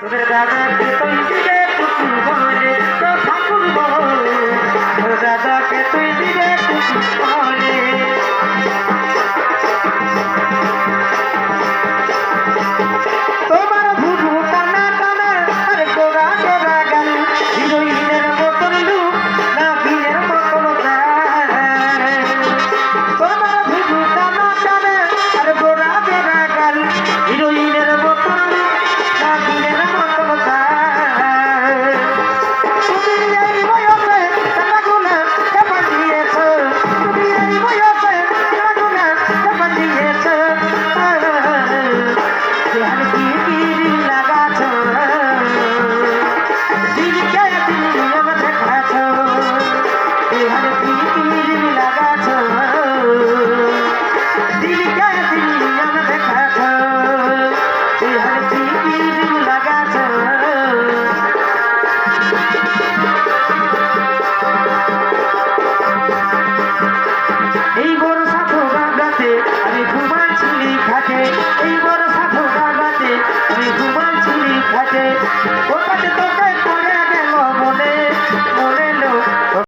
তোদের দাদাকে তুই দিলে পুতুল বলে তো ঠাকুর বলে তোর দাদাকে তুই দিলে পুতুল বলে তোমার ভুরু টানা টানা আর গোরা গোরা গাল হিরোইনের মতন লুক না বীরের মতন তোমার ভুরু টানা টানা আর গোরা গোরা গাল হিরোইনের মতন লুক না বীরের মতন তুমি এই বয়সে টাকাগুলা চাপা দিয়েছ তুমি এই বয়সে টাকাগুলা চাপা দিয়েছ এই বড় সাধু বাগাতে আমি ঘুমাচ্ছিলি খাটে এই বড় সাধু বাগাতে আমি ঘুমাচ্ছিলি খাটে ওটাতে তোকে